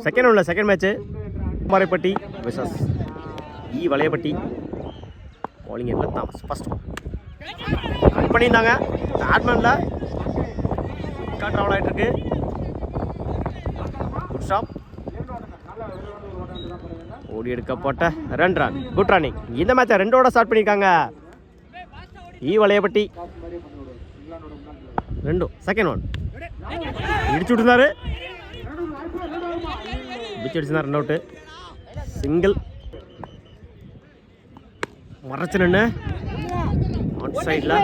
Second match Kumarapatti versus Valaiyapatti. bowling எல்லாம் Thomas first run பண்ணியிருந்தாங்க. பேட்மேனில் ட்ராவல் ஆகிட்டு இருக்கு. Good stop. ஓடி எடுக்கப்பட்ட ரன் குட் ரன்னிங். இந்த மேட்சை 2 ஸ்டார்ட் பண்ணியிருக்காங்க வளையப்பட்டி. 2 செகண்ட் ஒன் இடிச்சு விட்டுருந்தாரு. பிச்சு அடிச்சுதான் 2 அவுட்டு. சிங்கிள் மறைச்சு நின்று ஆன் சைடில்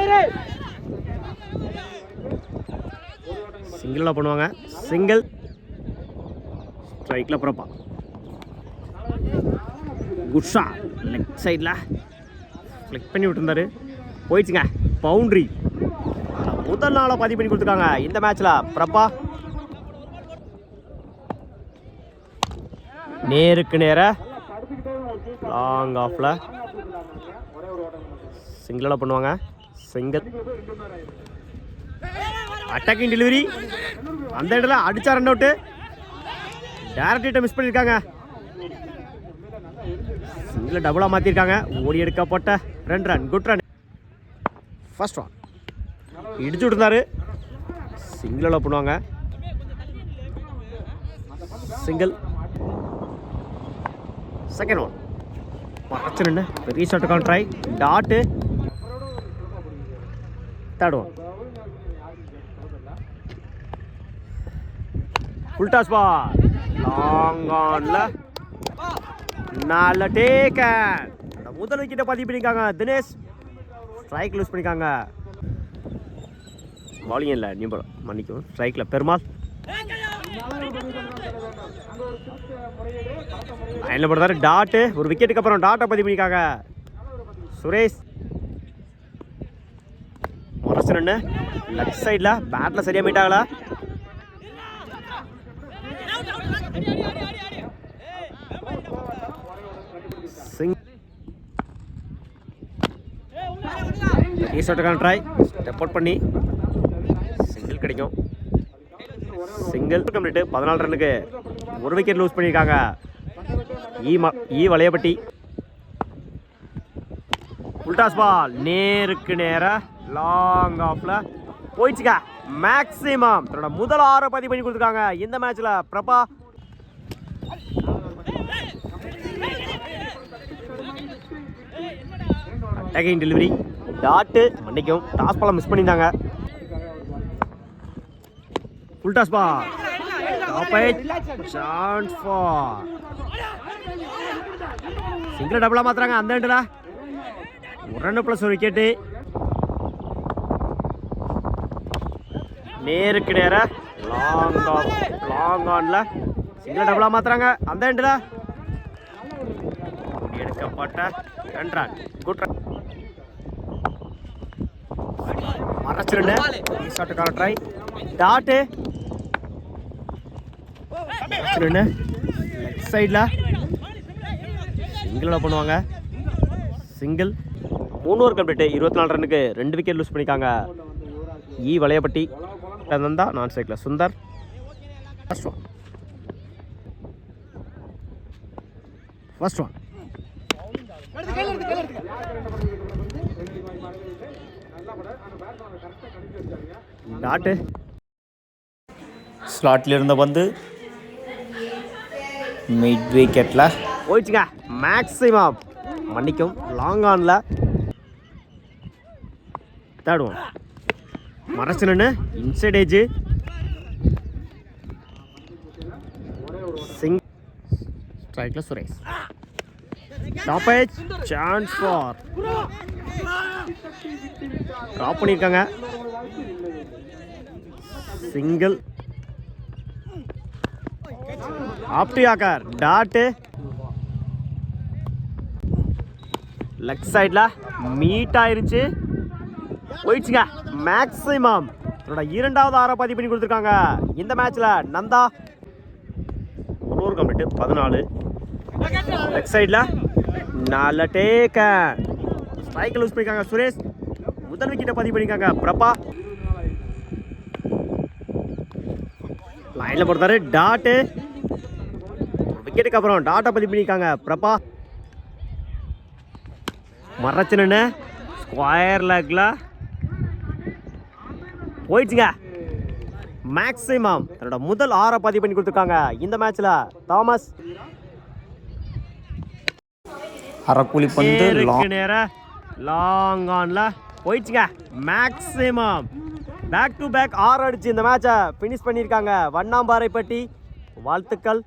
சிங்கிளாக பண்ணுவாங்க. சிங்கிள் ஸ்ட்ரைக்கில் ப்ராப்பா. குட் ஷாட் லெக் சைடில் ஃப்ளிக் பண்ணி விட்டுருந்தாரு. போயிடுச்சுங்க பவுண்ட்ரி. முதல் நாளை பதிவு பண்ணி கொடுத்துருக்காங்க இந்த மேட்ச்சில் ப்ராப்பா. நேருக்கு நேர லாங் ஆஃபில் சிங்கிளாக பண்ணுவாங்க. Single attacking delivery. அந்த இடத்துல அடிச்சா 2 அவுட்டு. டேரக்ட் மிஸ் பண்ணியிருக்காங்க. சிங்கிள் டபுளாக மாற்றிருக்காங்க. ஓடி எடுக்கப்பட்ட 2 run good run. First one இடிச்சு விட்டுருந்தாரு. சிங்கிளாக பண்ணுவாங்க. சிங்கிள் செகண்ட் ஒன் மறைச்சு நின்று பெரிய ஷாட்டுக்கான try. Dot third one full toss ball long ஆன்ல நல்ல டேக்கன். முதல் விக்கெட்டை பதிவு பண்ணியிருக்காங்க தினேஷ். ஸ்ட்ரைக் லூஸ் பண்ணியிருக்காங்க. பாலிங் இல்லை நியூபர் மன்னிக்கும். ஸ்ட்ரைக்கில் பெருமாள். லைனில் போடுறாரு. டாட்டு ஒரு விக்கெட்டுக்கு அப்புறம் டாட்டை பதிவு பண்ணியிருக்காங்க சுரேஷ். மொரசு நின்று லெஃப்ட் சைடில் பேட்டில் சரியாக மீட் ஆகல. ட்ரை ஸ்டெப் அவுட் பண்ணி சிங்கிள் கிடைக்கும். Single complete. 14 ரன்னுக்கு 1 விக்கெட் லூஸ் பண்ணியிருக்காங்க வளையப்பட்டி. உல்டாஸ் பால் நேருக்கு நேர லாங் ஆஃப்ல போயிடுச்சுங்க. மேக்ஸிமம் தன்னோட முதல் 6 பதிவு பண்ணி கொடுத்துருக்காங்க இந்த மேட்ச்ல பிரபா. Attacking delivery. டாட்டு மன்னிக்கும். டாஸ் பாலை மிஸ் பண்ணியிருந்தாங்க. Full toss ball chance for single டபுளாக மாத்துறாங்க. அந்த எண்டில் 1 ரன் ப்ளஸ் 1 விக்கெட்டு. நேருக்கு நேர லாங் ஆன்ல சிங்கிள் டபுளாக மாத்துறாங்க. அந்த எண்டில் எடுக்கப்பட்ட 2 ரன் குட் ரன். மறைச்சிருந்த ஷாட்டுக்கான ட்ரை. டாட்டு லெஃப்ட் சைடில் சிங்கிளாக பண்ணுவாங்க. Single 3 over complete. 24 ரன்னுக்கு 2 விக்கெட் லூஸ் பண்ணியிருக்காங்க வளையப்பட்டி. நந்தா நான் ஸ்ட்ரைக்கில் சுந்தர். ஃபர்ஸ்ட் ஒன் டாட்டு ஸ்லாட்டில் இருந்த பந்து மிட் விக்கெட்டில் போயிடுச்சுங்க. மேக்ஸிமம் மன்னிக்கும் லாங் ஆனில் தேர்ட் ஒன் மறைச்சு நின்று இன்சைட் ஏஜ். சிங் ஸ்ட்ரைக்கில் Suresh. Top edge chance for drop பண்ணியிருக்காங்க. சிங்கிள் ஆப்டியாக்கர். டாட்டு லெக் சைடில் மீட் ஆயிருச்சு. போயிடுச்சுங்க. மேக்ஸிமம் தன்னோட 2வது 6 பதிவு பண்ணி கொடுத்துருக்காங்க இந்த மேட்ச்சில் நந்தா. 1 over complete. 14 லெக் சைடில் நல்ல டேக்கன். ஸ்ட்ரைக் லூஸ் பண்ணியிருக்காங்க சுரேஷ். முதல் விக்கெட்டை பதிவு பண்ணியிருக்காங்க பிரபா. லைனில் போடுறாரு. டாட்டு விக்கெட்டுக்கு அப்புறம் டாட்டா பதிவு பண்ணியிருக்காங்க பிரபா. மறைச்சனு ஸ்கொயர் லெக்ல போயிடுச்சுங்க. மேக்ஸிமம் தன்னோட முதல் 6 பதிவு பண்ணி கொடுத்துருக்காங்க இந்த மேட்ச்ல. தாமஸ் அரக்குழி பந்து நேரா லாங் ஆன்ல போயிடுச்சுங்க. மேக்ஸிமம் பேக் டு பேக் 6 அடிச்சு இந்த மேட்சை ஃபினிஷ் பண்ணியிருக்காங்க வண்ணாம்பாறைப்பட்டி. வாழ்த்துக்கள்.